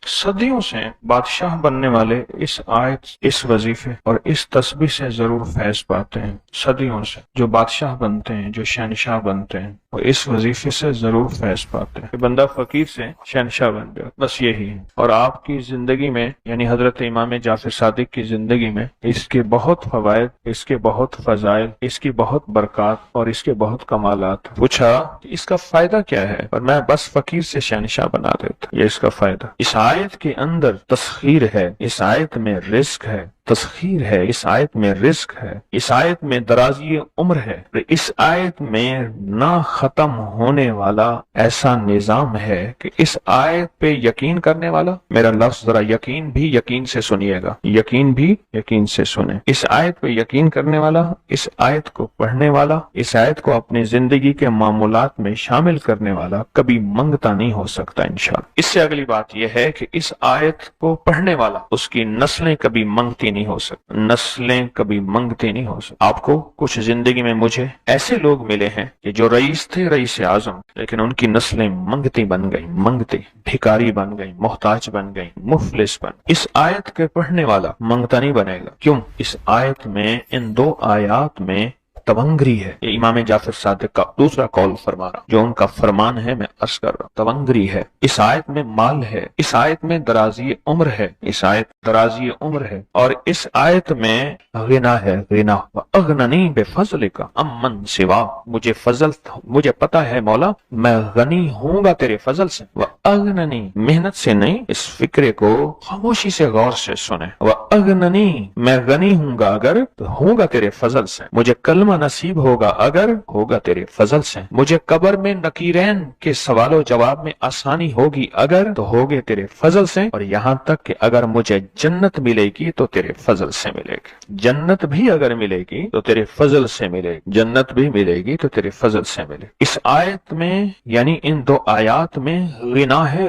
صدیوں سے بادشاہ بننے والے اس آیت، اس وظیفے اور اس تسبیح سے ضرور فیض پاتے ہیں۔ صدیوں سے جو بادشاہ بنتے ہیں، جو شہنشاہ بنتے ہیں، وہ اس وظیفے سے ضرور فیض پاتے ہیں کہ بندہ فقیر سے شہنشاہ بن گیا، بس یہی ہے۔ اور آپ کی زندگی میں، یعنی حضرت امام جعفر صادق کی زندگی میں اس کے بہت فوائد، اس کے بہت فضائل، اس کی بہت برکات اور اس کے بہت کمالات۔ پوچھا کہ اس کا فائدہ کیا ہے؟ اور میں بس فقیر سے شہنشاہ بنا دیتا، یہ اس کا فائدہ۔ اس آیت کے اندر تسخیر ہے، اس آیت میں رزق ہے، تسخیر ہے، اس آیت میں رزق ہے، اس آیت میں درازی عمر ہے، اس آیت میں نہ ختم ہونے والا ایسا نظام ہے کہ اس آیت پہ یقین کرنے والا، میرا لفظ ذرا یقین بھی یقین سے سنیے گا، یقین بھی یقین سے سنیں، اس آیت پہ یقین کرنے والا، اس آیت کو پڑھنے والا، اس آیت کو اپنی زندگی کے معمولات میں شامل کرنے والا کبھی منگتا نہیں ہو سکتا انشاءاللہ۔ اس سے اگلی بات یہ ہے کہ اس آیت کو پڑھنے والا، اس کی نسلیں کبھی منگتی نہیں ہو سکتی، نسلیں کبھی منگتی نہیں ہو سکتی۔ آپ کو کچھ زندگی میں مجھے ایسے لوگ ملے ہیں کہ جو رئیس تھے، رئیس اعظم، لیکن ان کی نسلیں منگتی بن گئی، منگتی، بھکاری بن گئی، محتاج بن گئی، مفلس بن۔ اس آیت کے پڑھنے والا منگتا نہیں بنے گا، کیوں؟ اس آیت میں، ان دو آیات میں تونگری ہے۔ یہ امام جعفر صادق کا دوسرا قول فرما رہا، جو ان کا فرمان ہے، میں عرض کر رہا ہوں، تونگری ہے۔ اس آیت میں مال ہے، اس آیت میں درازی عمر ہے، اس آیت درازی عمر ہے، اور اس آیت میں غنا ہے، غنا۔ وَأَغْنَنِي بِفَضْلِكَ عَمَّنْ سِوَا، مجھے فضل، مجھے پتا ہے مولا میں غنی ہوں گا تیرے فضل سے۔ وَأَغْنَنِي، محنت سے نہیں، اس فکرے کو خاموشی سے غور سے سنیں۔ وَأَغْنَنِي، میں غنی ہوں گا اگر تو ہوں گا تیرے فضل سے، مجھے کلمہ نصیب ہوگا اگر ہوگا تیرے فضل سے، مجھے قبر میں نکیرین کے سوال و جواب میں آسانی ہوگی اگر تو ہوگے تیرے فضل سے، اور یہاں تک کہ اگر مجھے جنت ملے گی تو تیرے فضل سے ملے گی، جنت بھی اگر ملے گی تو تیرے فضل سے ملے گی، جنت بھی ملے گی تو تیرے فضل سے ملے گی۔ اس آیت میں، یعنی ان دو آیات میں غنا ہے،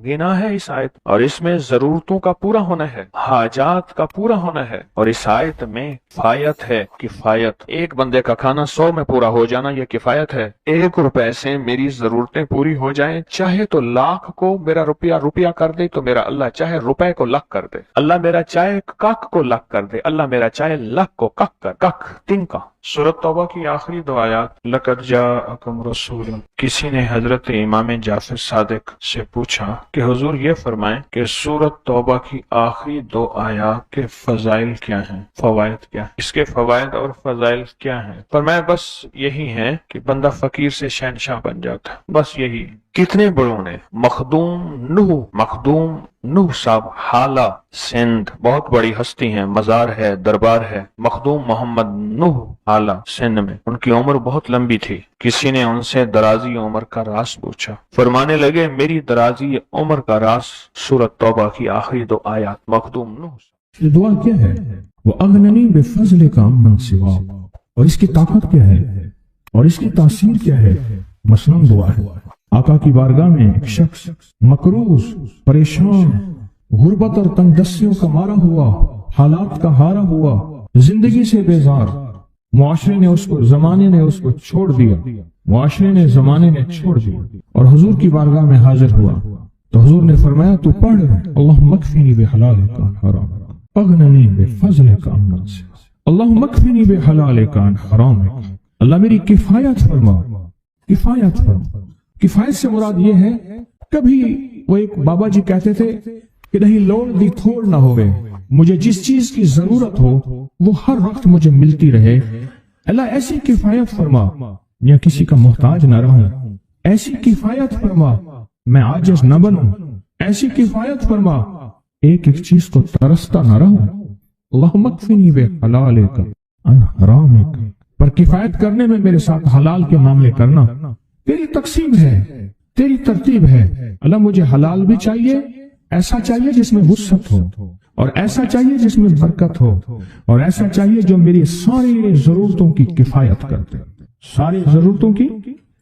غنا ہے اس آیت، اور اس میں ضرورتوں کا پورا ہونا ہے، حاجات کا پورا ہونا ہے، اور اس آیت میں کفایت ہے، کفایت۔ ایک بندے کا کھانا 100 میں پورا ہو جانا یہ کفایت ہے۔ 1 روپے سے میری ضرورتیں پوری ہو جائیں، چاہے تو لاکھ کو میرا روپیہ کر دے تو میرا اللہ چاہے روپے کو لاکھ کر دے، اللہ میرا چاہے کک کو لاکھ کر دے، اللہ میرا چاہے لاکھ کو کک 3 کا۔ سورۃ توبہ کی آخری 2 آیات، لَقَدْ جَاءَكُمْ رَسُولٌ۔ کسی نے حضرت امام جعفر صادق سے پوچھا کہ حضور یہ فرمائیں کہ سورۃ توبہ کی آخری 2 آیات کے فضائل کیا ہیں، فوائد کیا ہیں، اس کے فوائد اور فضائل کیا ہیں؟ فرمایا بس یہی ہے کہ بندہ فقیر سے شہنشاہ بن جاتا ہے، بس یہی۔ کتنے بڑوں نے، مخدوم نوح صاحب، حالہ سندھ، بہت بڑی ہستی ہیں، مزار ہے، دربار ہے، مخدوم محمد نوح حالہ سندھ میں، ان کی عمر بہت لمبی تھی۔ کسی نے ان سے درازی عمر کا راز پوچھا، فرمانے لگے میری درازی عمر کا راز سورۃ توبہ کی آخری 2 آیات۔ مخدوم نوح دعا کیا ہے؟ وَأَغْنَنِي بِفَضْلِكَ عَمَّنْ سِوَا، اور اس کی طاقت کیا ہے اور اس کی تاثیر کیا ہے؟ مثلاً دعا ہے، آقا کی بارگاہ میں ایک شخص مقروض، پریشان، غربت اور تنگ دستیوں کا مارا ہوا، حالات کا ہارا ہوا، زندگی سے بیزار، معاشرے نے اس کو، زمانے نے اس کو چھوڑ دیا، معاشرے نے، زمانے نے چھوڑ دیا، اور حضور کی بارگاہ میں حاضر ہوا تو حضور نے فرمایا تو پڑھ اللہم اکفنی بحلالک عن حرامک اغننی بفضلک عمن سواک، اللہم اکفنی بحلالک عن حرامک، اللہ میری کفایت فرما، کفایت فرما۔ کفایت سے مراد یہ ہے، کبھی وہ ایک بابا جی کہتے تھے کہ نہیں لوڑ دی تھوڑ نہ ہوئے، مجھے جس چیز کی ضرورت ہو وہ ہر وقت مجھے ملتی رہے، اللہ ایسی کفایت فرما یا کسی کا محتاج نہ رہوں، ایسی کفایت فرما میں عاجز نہ بنوں، ایسی کفایت فرما ایک چیز کو ترستا نہ رہوں، اللہم اکفنی بحلالک عن حرامک، پر کفایت کرنے میں میرے ساتھ حلال کے معاملے کرنا، تیری تقسیم ہے، تیری ترتیب ہے، اللہ مجھے حلال بھی چاہیے، ایسا چاہیے جس میں وسعت ہو، اور ایسا چاہیے جس میں برکت ہو، اور ایسا چاہیے جو میری ساری ضرورتوں کی کفایت کرتے، ساری ضرورتوں کی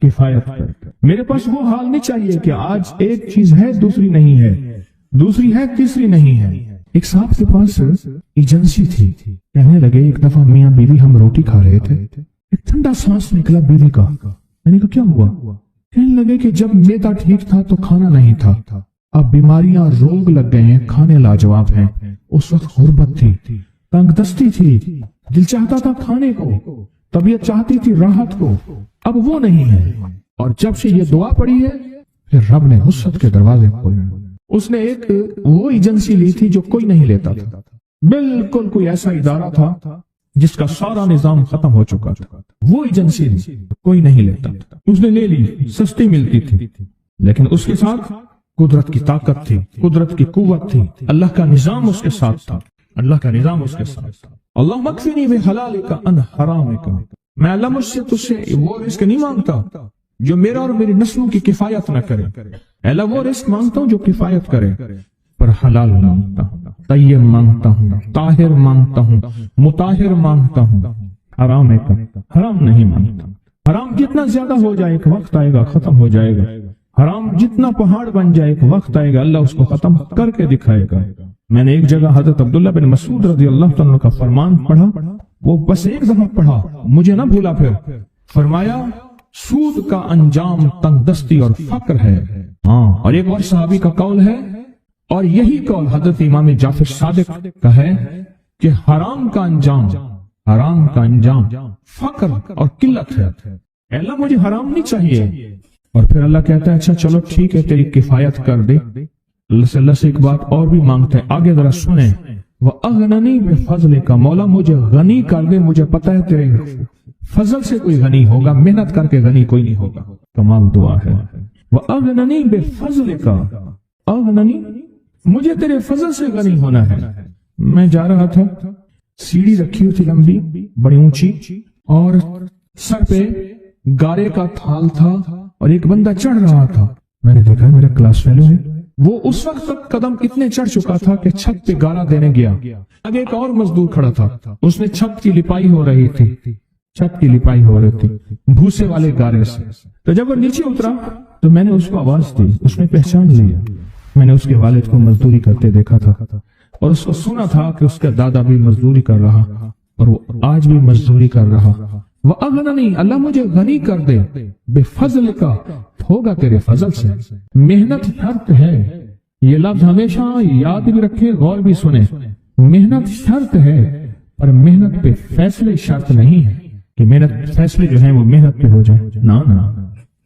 کفایت کرتے۔ میرے پاس وہ حال نہیں چاہیے کہ آج ایک چیز ہے دوسری نہیں ہے، دوسری ہے تیسری نہیں ہے۔ ایک صاحب کے پاس ایجنسی تھی، کہنے لگے ایک دفعہ میاں بیوی ہم روٹی کھا رہے تھے، ایک ٹھنڈا سانس نکلا بیوی کا، میں نے کہا کیا ہوا؟ کہنے لگے کہ جب میدا ٹھیک تھا تو کھانا نہیں تھا، اب بیماریاں روگ لگ گئے ہیں، کھانے لاجواب ہیں. اس وقت غربت تھی، تنگ دستی تھی، دل چاہتا تھا کھانے کو، طبیعت چاہتی تھی راحت کو. اب وہ نہیں ہے. اور جب سے یہ دعا پڑی ہے پھر رب نے وسعت کے دروازے کھولے. اس نے ایک وہ ایجنسی لی تھی جو کوئی نہیں لیتا تھا. بالکل کوئی ایسا ادارہ تھا جس کا سارا نظام ختم ہو چکا تھا. وہ ایجنسی کوئی نہیں لیتا تھا. اس نے لے لی، سستی ملتی تھی، لیکن اس کے ساتھ قدرت کی طاقت تھی، قدرت کی قوت تھی. اللہ کا نظام اس کے ساتھ تھا، اللہ کا نظام اس کے ساتھ تھا. اللہ مکفینی بحلالک عن حرامک. میں اللہ مجھ سے تجھ سے وہ رزق نہیں مانگتا جو میرا اور میری نسلوں کی کفایت نہ کرے. اللہ وہ رزق مانگتا ہوں جو کفایت کرے، پر حلال مانگتا ہوں، طیب مانگتا ہوں، طاہر مانگتا ہوں، مطہر مانگتا ہوں. حرام نہیں مانگتا. حرام جتنا زیادہ ہو جائے ایک وقت آئے گا ختم ہو جائے گا. حرام جتنا پہاڑ بن جائے ایک وقت آئے گا اللہ اس کو ختم کر کے دکھائے گا. میں نے ایک جگہ حضرت عبداللہ بن مسعود رضی اللہ عنہ کا فرمان پڑھا، وہ بس ایک دفعہ پڑھا، مجھے نہ بھولا. پھر فرمایا سود کا انجام تنگ دستی اور فقر ہے. اور ایک اور صحابی کا قول ہے، اور یہی قول حضرت امام جعفر صادق کا ہے کہ حرام کا انجام فقر اور قلت ہے. اللہ مجھے حرام نہیں چاہیے. اور پھر اللہ کہتا ہے اچھا چلو ٹھیک ہے تیری کفایت کر دے. اللہ سے ایک بات اور بھی مانگتا ہے، آگے ذرا سنیں. وَأَغْنَنِي بِفَضْلِكَ. مولا مجھے غنی کر دے، مجھے پتہ ہے تیرے فضل سے کوئی غنی ہوگا، محنت کر کے غنی کوئی نہیں ہوگا. کمال دعا ہے. وَأَغْنَنِي بِفَضْلِكَ. اغننی، مجھے تیرے فضل سے غنی ہونا ہے. میں جا رہا تھا، سیڑھی رکھی ہوئی تھی لمبی بڑی اونچی، اور سر پہ گارے کا تھال تھا اور ایک بندہ چڑھ رہا تھا. میں نے دیکھا میرا کلاس فیلو ہے. وہ اس وقت تک قدم اتنے چڑھ چکا تھا کہ چھت پہ گارا دینے گیا. اب ایک اور مزدور کھڑا تھا، اس نے چھت کی لپائی ہو رہی تھی بھوسے والے گارے سے. تو جب وہ نیچے اترا تو میں نے اس کو آواز دی، اس نے پہچان لیا. میں نے اس کے والد کو مزدوری کرتے دیکھا تھا اور اس کو سنا تھا کہ اس کا دادا بھی مزدوری کر رہا اور وہ آج بھی مزدوری کر رہا. وَأَغْنَنِي. اللہ مجھے غنی کر دے، بِفَضْلِكَ. ہوگا تیرے فضل سے. محنت شرط ہے، یہ لفظ ہمیشہ یاد بھی رکھے، غور بھی سنیں. محنت شرط ہے، پر محنت پہ فیصلے شرط نہیں ہے کہ محنت فیصلے جو ہیں وہ محنت پہ ہو جائے.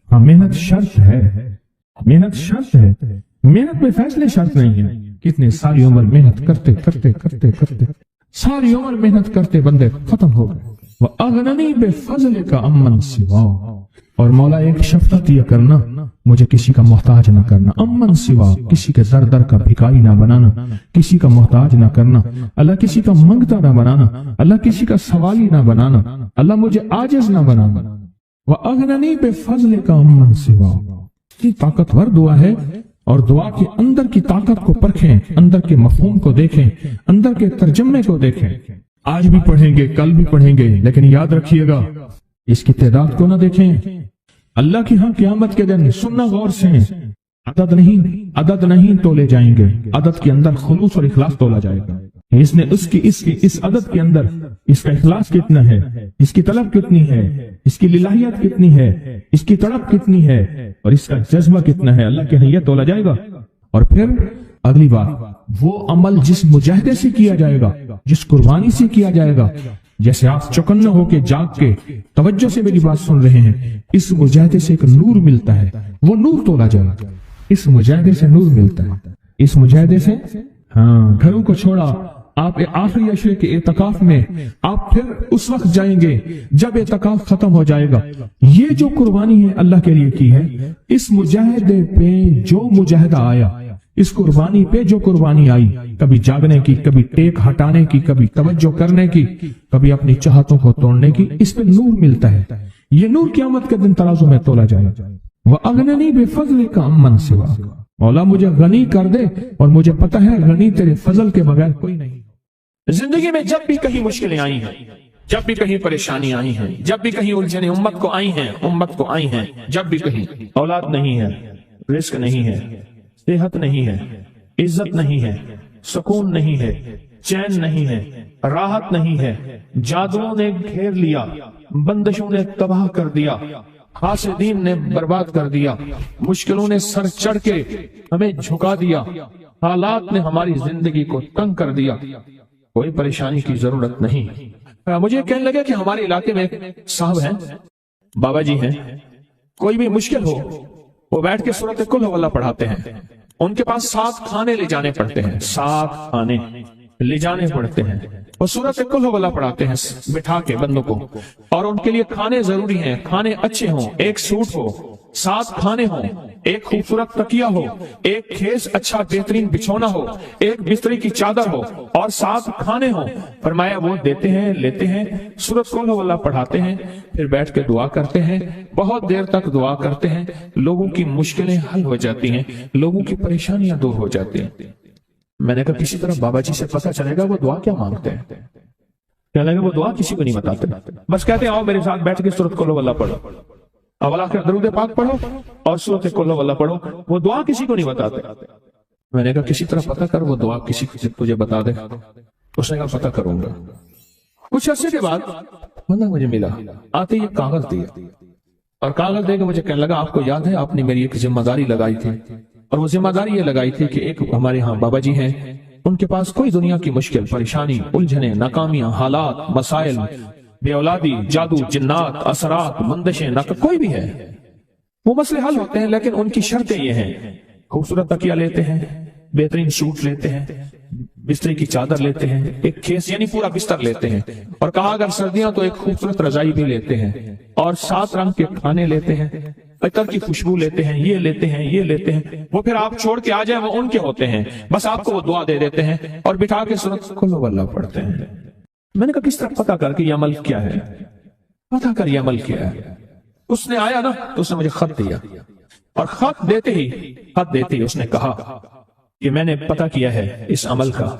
ہاں محنت شرط ہے، محنت پہ فیصلے شرط نہیں ہے. کتنے ساری عمر محنت کرتے ساری عمر محنت کرتے بندے ختم ہو گئے. وَأَغْنَنِي بِفَضْلِكَ عَمَّنْ سِوَاهُ. اور مولا ایک شفقت یہ کرنا، مجھے کسی کا محتاج نہ کرنا. امن سوا، کسی کے در کا بھکاری نہ بنانا، کسی کا محتاج نہ کرنا. اللہ کسی کا منگتا نہ بنانا، اللہ کسی کا سوالی نہ بنانا، اللہ مجھے عاجز نہ بنانا. وَأَغْنَنِي بِفَضْلِكَ عَمَّنْ سِوَاهُ. یہ طاقتور دعا ہے. اور دعا کے اندر کی طاقت کو پرکھیں، اندر کے مفہوم کو دیکھیں، اندر کے ترجمے کو دیکھیں. آج بھی پڑھیں گے، کل بھی پڑھیں گے، لیکن یاد رکھیے گا اس کی تعداد کو نہ دیکھیں. اللہ کی ہاں قیامت کے دن سننا غور سے، عدد نہیں تولے جائیں گے، عدد کے اندر خلوص اور اخلاص تولا جائے گا. اس نے اس عدد کے اندر اس کا اخلاص کتنا ہے، اس کی طلب کتنی ہے، اس کی للہیت کتنی ہے، اس کی تڑپ کتنی ہے، اور اس کا جذبہ کتنا ہے، اللہ کے ہاں یہ تولا جائے گا. اور پھر اگلی بات، وہ عمل جس مجاہدے سے کیا جائے گا، جس قربانی سے کیا جائے گا. جیسے آپ چوکنا ہو کے جاگ کے توجہ سے میری بات سن رہے ہیں، اس مجاہدے سے ایک نور ملتا ہے، وہ نور تولا جائے گا. اس مجاہدے سے نور ملتا ہے، اس مجاہدے سے. گھروں کو چھوڑا، آپ آخری عشرے کے اعتکاف میں آپ پھر اس وقت جائیں گے جب اعتکاف ختم ہو جائے گا. یہ جو قربانی ہے اللہ کے لیے کی ہے، اس مجاہدے پہ جو مجاہدہ آیا، اس قربانی پہ جو قربانی آئی، کبھی جاگنے کی، کبھی ٹیک ہٹانے کی، کبھی توجہ کرنے کی، کبھی اپنی چاہتوں کو توڑنے کی، اس پہ نور ملتا ہے. یہ نور قیامت کے دن ترازو میں تولا جائے. وَأَغْنَنِي بِفَضْلِكَ عَمَّنْ سِوَاهُ. مولا مجھے غنی کر دے، اور مجھے پتہ ہے غنی تیرے فضل کے بغیر کوئی نہیں. زندگی میں جب بھی کہیں مشکلیں آئی ہیں، جب بھی کہیں پریشانی آئی ہیں، جب بھی کہیں الجھنیں امت کو آئی ہیں، جب بھی کہیں اولاد نہیں ہے، رزق نہیں ہے، صحت نہیں ہے، عزت نہیں ہے، سکون نہیں ہے، چین نہیں ہے، راحت نہیں ہے، جادوؤں نے گھیر لیا، بندشوں نے تباہ کر دیا، حاسدین نے برباد کر دیا، مشکلوں نے سر چڑھ کے ہمیں جھکا دیا، حالات نے ہماری زندگی کو تنگ کر دیا، کوئی پریشانی کی ضرورت نہیں۔ مجھے کہنے لگے کہ ہمارے علاقے میں ایک صاحب ہیں، بابا جی ہیں، کوئی بھی مشکل ہو وہ بیٹھ کے سورۃ کل ہو اللہ پڑھاتے ہیں۔ ان کے پاس 7 کھانے لے جانے پڑتے ہیں، 7 کھانے لے جانے پڑتے ہیں، وہ سورۃ کل ہو اللہ پڑھاتے ہیں بٹھا کے بندوں کو، اور ان کے لیے کھانے ضروری ہیں، کھانے اچھے ہوں، ایک سوٹ ہو، 7 کھانے ہوں، ایک خوبصورت تکیہ ہو، ایک کھیس اچھا بہترین بچھونا ہو، ایک بستری کی چادر ہو، اور 7 کھانے ہوں۔ فرمایا وہ دیتے ہیں، لیتے ہیں، سورۃ کل ہو اللہ پڑھاتے ہیں، پھر بیٹھ کے دعا کرتے ہیں، بہت دیر تک دعا کرتے ہیں، لوگوں کی مشکلیں حل ہو جاتی ہیں، لوگوں کی پریشانیاں دور ہو جاتی ہیں۔ میں نے کہا کسی طرح بابا جی سے پتہ چلے گا وہ دعا کیا مانگتے ہیں۔ کہنے لگے وہ دعا کسی کو نہیں بتاتے، بس کہتے ہیں آؤ میرے ساتھ بیٹھ کے سورۃ کل ہو اللہ پڑھو، اول آخر درود پاک پڑھو اور سورۃ کل ہو اللہ پڑھو، وہ دعا کسی کو نہیں بتاتے۔ میں نے کہا کسی طرح پتہ کر وہ دعا کسی کو تجھے بتا دے۔ اس نے کہا پتہ کروں گا۔ کچھ عرصے کے بعد بندہ مجھے ملا، آتے یہ کاغذ دیا، اور کاغذ دے کے مجھے کہنے لگا آپ کو یاد ہے آپ نے میری ایک ذمہ داری لگائی تھی، اور وہ ذمہ داری یہ لگائی تھی کہ ایک ہمارے ہاں بابا جی ہیں، ان کے پاس کوئی دنیا کی مشکل، پریشانی، الجھنیں، ناکامیاں، حالات، مسائل، بے اولادی، جادو، جنات، اثرات، بندشیں، کوئی بھی ہے، وہ مسئلے حل ہوتے ہیں، لیکن ان کی شرطیں یہ ہیں، خوبصورت تکیہ لیتے ہیں، بہترین سوٹ لیتے ہیں، بستری کی چادر لیتے ہیں، ایک کھیس یعنی پورا بستر لیتے ہیں، اور کہا اگر سردیاں تو ایک خوبصورت رضائی بھی لیتے ہیں، اور 7 رنگ کے کھانے لیتے ہیں، عطر کی خوشبو لیتے ہیں، یہ لیتے ہیں، یہ لیتے ہیں، وہ پھر آپ چھوڑ کے آ جائیں وہ ان کے ہوتے ہیں، بس آپ کو وہ دعا دے دیتے ہیں اور بٹھا کے سورۃ کل ہو اللہ پڑھتے ہیں۔ میں نے کہا کس طرح پتہ کر کے یہ عمل کیا ہے، پتہ کر یہ عمل کیا ہے۔ اس نے آیا نا تو اس نے مجھے خط دیا، اور خط دیتے ہی اس نے کہا کہ میں نے پتہ کیا ہے اس عمل کا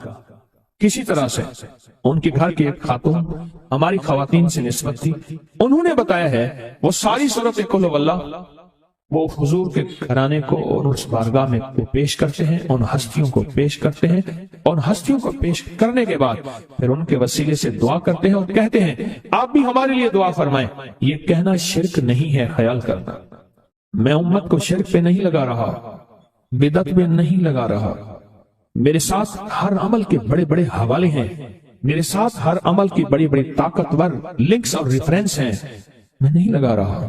کسی طرح سے۔ ان کے گھر کی ایک خاتون ہماری خواتین سے نسبت تھی، انہوں نے بتایا ہے وہ ساری سورۃ کل ہو اللہ وہ حضور کے گھرانے کو اور اس بارگاہ میں پیش کرتے ہیں، ان ہستیوں کو پیش کرتے ہیں، اور ہستیوں کو پیش کرنے کے بعد پھر ان کے وسیلے سے دعا کرتے ہیں اور کہتے ہیں آپ بھی ہمارے لیے دعا فرمائیں۔ یہ کہنا شرک نہیں ہے، خیال کرنا، میں امت کو شرک پہ نہیں لگا رہا، بدعت میں نہیں لگا رہا، میرے ساتھ ہر عمل کے بڑے بڑے حوالے ہیں، میرے ساتھ ہر عمل کی بڑی بڑی طاقتور لنکس اور ریفرنس ہیں، میں نہیں لگا رہا۔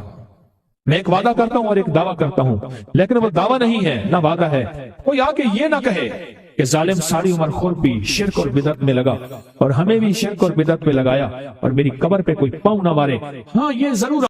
میں ایک وعدہ کرتا ہوں اور ایک دعویٰ کرتا ہوں، لیکن وہ دعویٰ نہیں ہے نہ وعدہ ہے۔ کوئی آ کے یہ نہ کہے کہ ظالم ساری عمر خود بھی شرک اور بدعت میں لگا اور ہمیں بھی شرک اور بدعت میں لگایا اور میری قبر پہ کوئی پاؤں نہ مارے۔ ہاں یہ ضرور